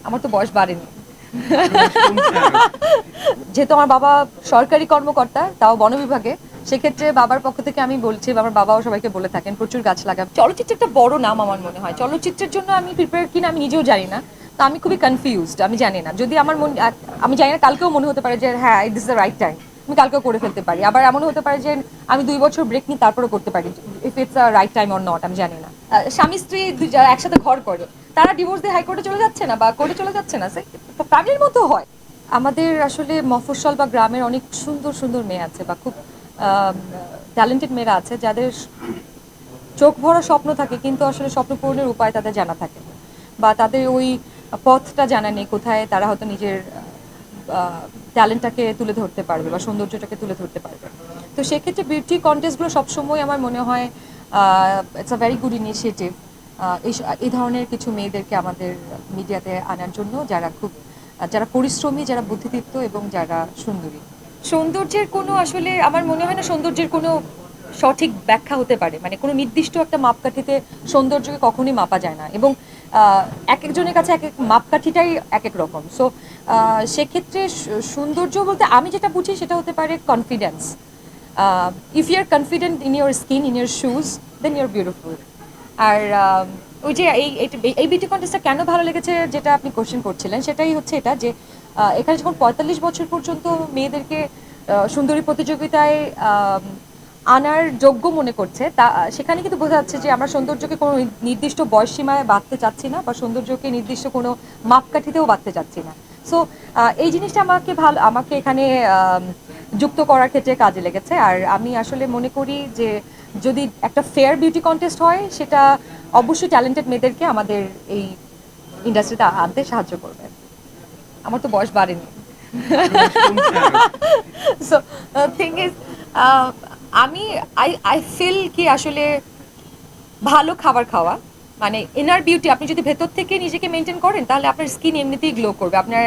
আমার তো বয়স বাড়েনি। যেহেতু আমার বাবা সরকারি কর্মকর্তা, তাও বন বিভাগে, সেক্ষেত্রে বাবার পক্ষ থেকে আমি বলছি, আমার বাবাও সবাইকে বলে থাকেন প্রচুর গাছ লাগাবে। চলচ্চিত্র একটা বড় নাম আমার মনে হয়, চলচ্চিত্রের জন্য আমি প্রিপেয়ার কিনা আমি নিজেও জানি না। তো আমি খুবই কনফিউজড, আমি জানি না যদি আমার আমি জানি না, কালকেও মনে হতে পারে যে হ্যাঁ this is the right time, আমি কালকেও করে ফেলতে পারি। আবার এমনও হতে পারে যে আমি 2 বছর ব্রেক নিই তারপরেও করতে পারি, if it's a right time or not আমি জানি না। স্বামী স্ত্রী যারা একসাথে ঘর করে তারা ডিভোর্স দিয়ে হাইকোর্টে চলে যাচ্ছে না বা কোর্টে চলে যাচ্ছে না, ফ্যামিলির মতো হয়। আমাদের আসলে মফস্বল বা গ্রামের অনেক সুন্দর সুন্দর মেয়ে আছে বা খুব ট্যালেন্টেড মেয়েরা আছে যাদের চোখ ভরা স্বপ্ন থাকে, কিন্তু আসলে স্বপ্ন পূরণের উপায় তাদের জানা থাকে না, বা তাদের ওই পথটা জানা নেই কোথায় তারা হয়তো নিজের ট্যালেন্টটাকে তুলে ধরতে পারবে বা সৌন্দর্যটাকে তুলে ধরতে পারবে। তো সেক্ষেত্রে বিউটি কন্টেস্টগুলো সবসময় আমার মনে হয় it's a very good initiative, এই ধরনের কিছু মেয়েদেরকে আমাদের মিডিয়াতে আনার জন্য, যারা পরিশ্রমী, যারা বুদ্ধিদীপ্ত এবং যারা সুন্দরী। সৌন্দর্যের কোনো আসলে আমার মনে হয় না সৌন্দর্যের কোনো সঠিক ব্যাখ্যা হতে পারে, মানে কোনো নির্দিষ্ট একটা মাপকাঠিতে সৌন্দর্যকে কখনোই মাপা যায় না, এবং এক একজনের কাছে এক এক মাপকাঠিটাই এক এক রকম। সো সেক্ষেত্রে সৌন্দর্য বলতে আমি যেটা বুঝি সেটা হতে পারে confidence. If you are confident in your skin, in your shoes, then your beautiful. আর ওই যে এই বিউটি কন্টেস্টটা কেন ভালো লেগেছে যেটা আপনি কোশ্চেন করছিলেন, সেটাই হচ্ছে এটা যে এখানে যখন 45 বছর পর্যন্ত মেয়েদেরকে সুন্দরী প্রতিযোগিতায় আনার যোগ্য মনে করছে, তা সেখানে কিন্তু বোঝা যাচ্ছে যে আমরা সৌন্দর্যকে কোনো নির্দিষ্ট বয়সসীমায় বাঁধতে চাচ্ছি না, বা সৌন্দর্যকে নির্দিষ্ট কোনো মাপকাঠিতেও বাঁধতে চাচ্ছি না। সো এই জিনিসটা আমাকে এখানে যুক্ত করার ক্ষেত্রে কাজে লেগেছে। আর আমি আসলে মনে করি যে যদি একটা ফেয়ার বিউটি কন্টেস্ট হয়, সেটা অবশ্যই ট্যালেন্টেড মেয়েদেরকে আমাদের এই ইন্ডাস্ট্রিতে আনতে সাহায্য করবে। আমার তো বয়স বাড়েনি। সো থিং ইজ, আমি আই আই ফিল কি আসলে ভালো খাবার খাওয়া, মানে ইনার বিউটি, আপনি যদি ভেতর থেকে নিজেকে মেনটেন করেন তাহলে আপনার স্কিন এমনিতেই গ্লো করবে, আপনার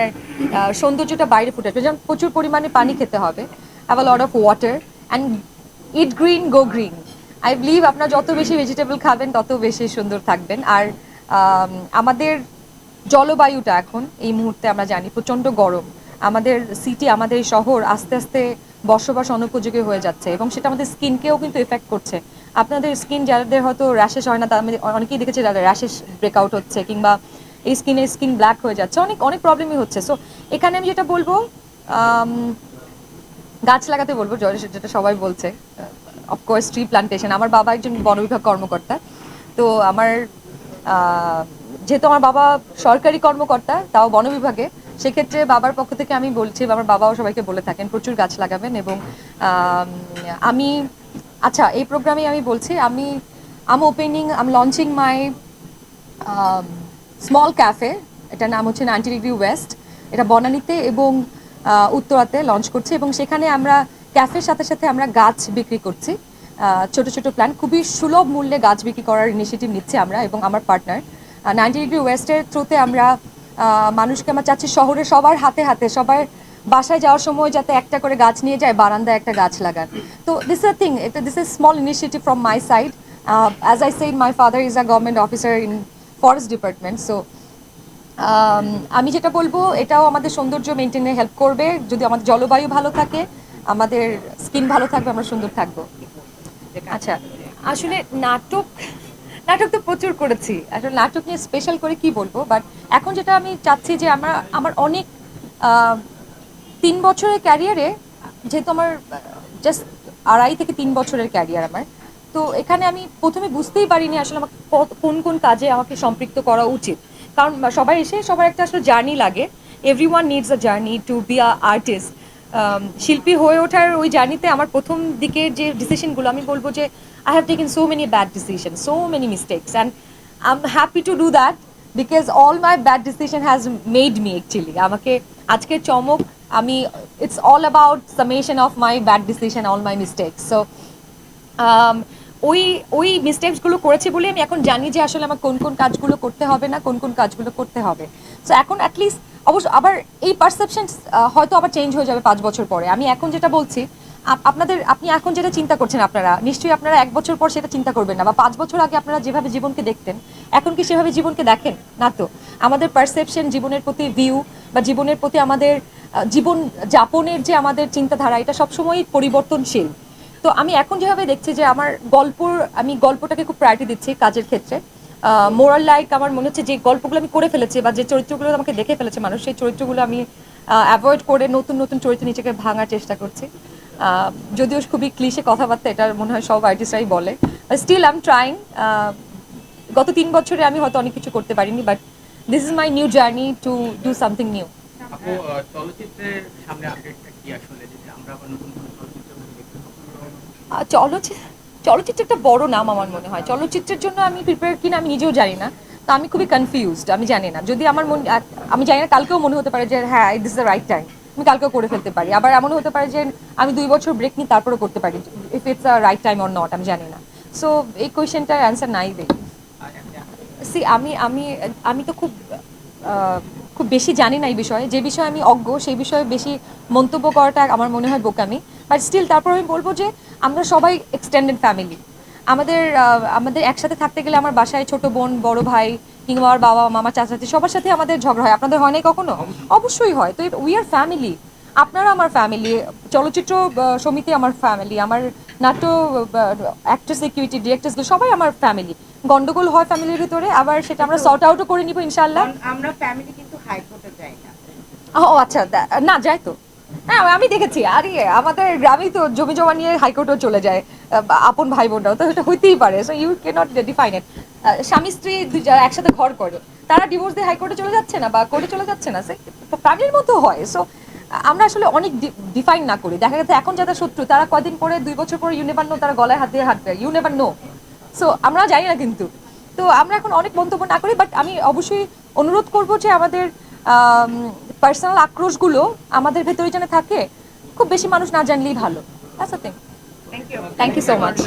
সৌন্দর্যটা বাইরে ফুটে আসবে। যেমন প্রচুর পরিমাণে পানি খেতে হবে, have a lot of water, and it green go green. I believe আপনার যত বেশি ভেজিটেবল খাবেন তত বেশি সুন্দর থাকবেন। আর আমাদের জলবায়ুটা এখন এই মুহূর্তে আমরা জানি প্রচণ্ড গরম, আমাদের সিটি, আমাদের শহর আস্তে আস্তে বসবাস অনুপযোগী হয়ে যাচ্ছে, এবং সেটা আমাদের স্কিনকেও কিন্তু এফেক্ট করছে। আপনাদের স্কিন যাদের হয়তো র্যাশেস হয় না, তার অনেকেই দেখেছে যাদের র্যাশেস ব্রেকআউট হচ্ছে, কিংবা এই স্কিন ব্ল্যাক হয়ে যাচ্ছে, অনেক অনেক প্রবলেমই হচ্ছে। সো এখানে আমি যেটা বলবো, গাছ লাগাতে বলবো, যেটা সবাই বলছে, অফকোর্স ট্রি প্লান্টেশন। আমার বাবা একজন বন বিভাগ কর্মকর্তা, তো যেহেতু আমার বাবা সরকারি কর্মকর্তা, তাও বন বিভাগে, সেক্ষেত্রে বাবার পক্ষ থেকে আমি বলছি, আমার বাবাও সবাইকে বলে থাকেন প্রচুর গাছ লাগাবেন। এবং আমি, আচ্ছা, এই প্রোগ্রামে আমি বলছি, আম লঞ্চিং মাই স্মল ক্যাফে। এটার নাম হচ্ছে 90 ডিগ্রি ওয়েস্ট। এটা বনানীতে এবং উত্তরাতে লঞ্চ করছি, এবং সেখানে আমরা ক্যাফের সাথে সাথে আমরা গাছ বিক্রি করছি, ছোট ছোট প্ল্যান্ট, খুবই সুলভ মূল্যে গাছ বিক্রি করার ইনিশিয়েটিভ নিচ্ছি আমরা এবং আমার পার্টনার। 90 ডিগ্রি ওয়েস্টের থ্রুতে আমরা মানুষকে, আমরা চাচ্ছি শহরে সবার হাতে হাতে, সবার বাসায় যাওয়ার সময় যাতে একটা করে গাছ নিয়ে যায়, বারান্দায় একটা গাছ লাগান। তো this is thing, this is small initiative from my side. As I said, my father is a government officer in forest department. So আমি যেটা বলবো, এটাও আমাদের সৌন্দর্য মেনটেনে হেল্প করবে। যদি আমাদের জলবায়ু ভালো থাকে, আমাদের স্কিন ভালো থাকবে, আমরা সুন্দর থাকবো। আচ্ছা, আসলে নাটক নাটক তো প্রচুর করেছি, আসলে নাটক নিয়ে স্পেশাল করে কি বলবো, বাট এখন যেটা আমি চাচ্ছি যে আমার অনেক 3 বছরের ক্যারিয়ারে, যেহেতু আমার জাস্ট 2.5 থেকে 3 বছরের ক্যারিয়ার আমার, তো এখানে আমি প্রথমে বুঝতেই পারিনি আসলে আমাকে কোন কোন কাজে আমাকে সম্পৃক্ত করা উচিত। কারণ সবাই এসে সবার একটা আসলে জার্নি লাগে, everyone needs a journey to be a artist. শিল্পী হয়ে ওঠার ওই জার্নিতে আমার প্রথম দিকের যে ডিসিশনগুলো, আমি বলবো যে I have taken so many bad decision, so many mistakes, and I am happy to do that, because all my bad decision has made me actually আমাকে আজকের চমক। আমি, it's all about summation of my bad decision, all my mistakes. So ওই ওই মিস্টেকসগুলো করেছি বলে আমি এখন জানি যে আসলে আমার কোন কোন কাজগুলো করতে হবে না, কোন কোন কাজগুলো করতে হবে। সো এখন অ্যাটলিস্ট, অবশ্য আবার এই পারসেপশন হয়তো আবার চেঞ্জ হয়ে যাবে 5 বছর পরে। আমি এখন যেটা বলছি, আপনি এখন যেটা চিন্তা করছেন আপনারা নিশ্চয়ই আপনারা 1 বছর পর সেটা চিন্তা করবেন না, বা 5 বছর আগে আপনারা যেভাবে জীবনকে দেখতেন এখন কি সেভাবে জীবনকে দেখেন না। তো আমাদের পারসেপশন, জীবনের প্রতি ভিউ বা জীবনের প্রতি আমাদের জীবন যাপনের যে আমাদের চিন্তাধারা, এটা সবসময়ই পরিবর্তনশীল। তো আমি এখন যেভাবে দেখছি যে আমি গল্পটাকে খুব প্রায়োরিটি দিচ্ছি কাজের ক্ষেত্রে। মোরাল লাইক আমার মনে হচ্ছে যে গল্পগুলো আমি করে ফেলেছি বা যে চরিত্রগুলো আমাকে দেখে ফেলেছে মানুষ, সেই চরিত্রগুলো আমি অ্যাভয়েড করে নতুন নতুন চরিত্র নিজেকে ভাঙার চেষ্টা করছি। যদিও খুবই ক্লিশে কথাবার্তা, এটা মনে হয় সব আর্টিস্টরাই বলে, স্টিল আই এম ট্রাইং। গত 3 বছরে আমি হয়তো অনেক কিছু করতে পারিনি, but this is my new journey to do something new. আপু, চলচ্চিত্রের সামনে আপডেটটা কি আসলে, যদি আমরা আবার নতুন কোনো চলচ্চিত্র দেখতে পাবো? চলচ্চিত্র একটা বড় নাম আমার মনে হয়। চলচ্চিত্রের জন্য আমি প্রিপেয়ার কিনা আমি নিজেও জানি না। তো আমি খুবই কনফিউজড, আমি জানি না। যদি আমি জানি না, কালকেও মনে হতে পারে যে হ্যাঁ this is the right time, আমি কালকেও করে ফেলতে পারি। আবার এমনও হতে পারে যে আমি 2 বছর ব্রেক নিই তারপরে করতে পারি, if it's a right time or not আমি জানি না। সো এই কোয়েশ্চেনটার অ্যান্সার নাই দেখি। সি আমি তো খুব বেশি জানি না এই বিষয়ে। যে বিষয়ে আমি অজ্ঞ সেই বিষয়ে বেশি মন্তব্য করাটা আমার মনে হয় বোকামি। বাট স্টিল তারপর আমি বলবো যে আমরা সবাই এক্সটেন্ডেড ফ্যামিলি। আমাদের একসাথে থাকতে গেলে আমার বাসায় ছোট বোন, বড় ভাই, কিংবা আমার বাবা, মামা, চাচাচি সবার সাথে আমাদের ঝগড়া হয়। আপনাদের হয় নাই কখনো? অবশ্যই হয়। তো উই আর ফ্যামিলি। আপনারা আমার ফ্যামিলি, চলচ্চিত্র সমিতি আমার ফ্যামিলি, আমার নাট্য অ্যাক্টর, সিকিউরিটি, ডিরেক্টরসগুলো সবাই আমার ফ্যামিলি। গন্ডগোল হয় ফ্যামিলির ভিতরে, আবার সেটা আমরা সর্ট আউটও করে নিব ইনশাআল্লাহ। আমরা ফ্যামিলি কিন্তু হাইকোর্টে যাই না। ও আচ্ছা, না যায় তো। হ্যাঁ আমি দেখেছি, আরে আমাদের গ্রামেই তো জমি জমা নিয়ে হাইকোর্টেও চলে যায় আপন ভাই বোনরাও, তো এটা হইতেই পারে। So you can not define it. স্বামী স্ত্রী যারা একসাথে ঘর করে তারা ডিভোর্স দিয়ে হাইকোর্টে চলে যাচ্ছে না বা কোর্টে চলে যাচ্ছে না, সে ফ্যামিলির মতো হয়। সো আমরা আসলে অনেক ডিফাইন না করি। দেখা গেছে এখন যারা শত্রু তারা কয়দিন পরে, 2 বছর পরে ইউ নেভার নো তারা গলায় হাত দিয়ে হাঁটবে, ইউ নেভার নো। সো আমরা জানি না কিন্তু। তো আমরা এখন অনেক মন্তব্য না করি, বাট আমি অবশ্যই অনুরোধ করব যে আমাদের পার্সোনাল আক্রোশগুলো আমাদের ভেতরে যেন থাকে, খুব বেশি মানুষ না জানলেই ভালো। That's the thing. Thank you. Thank you so much.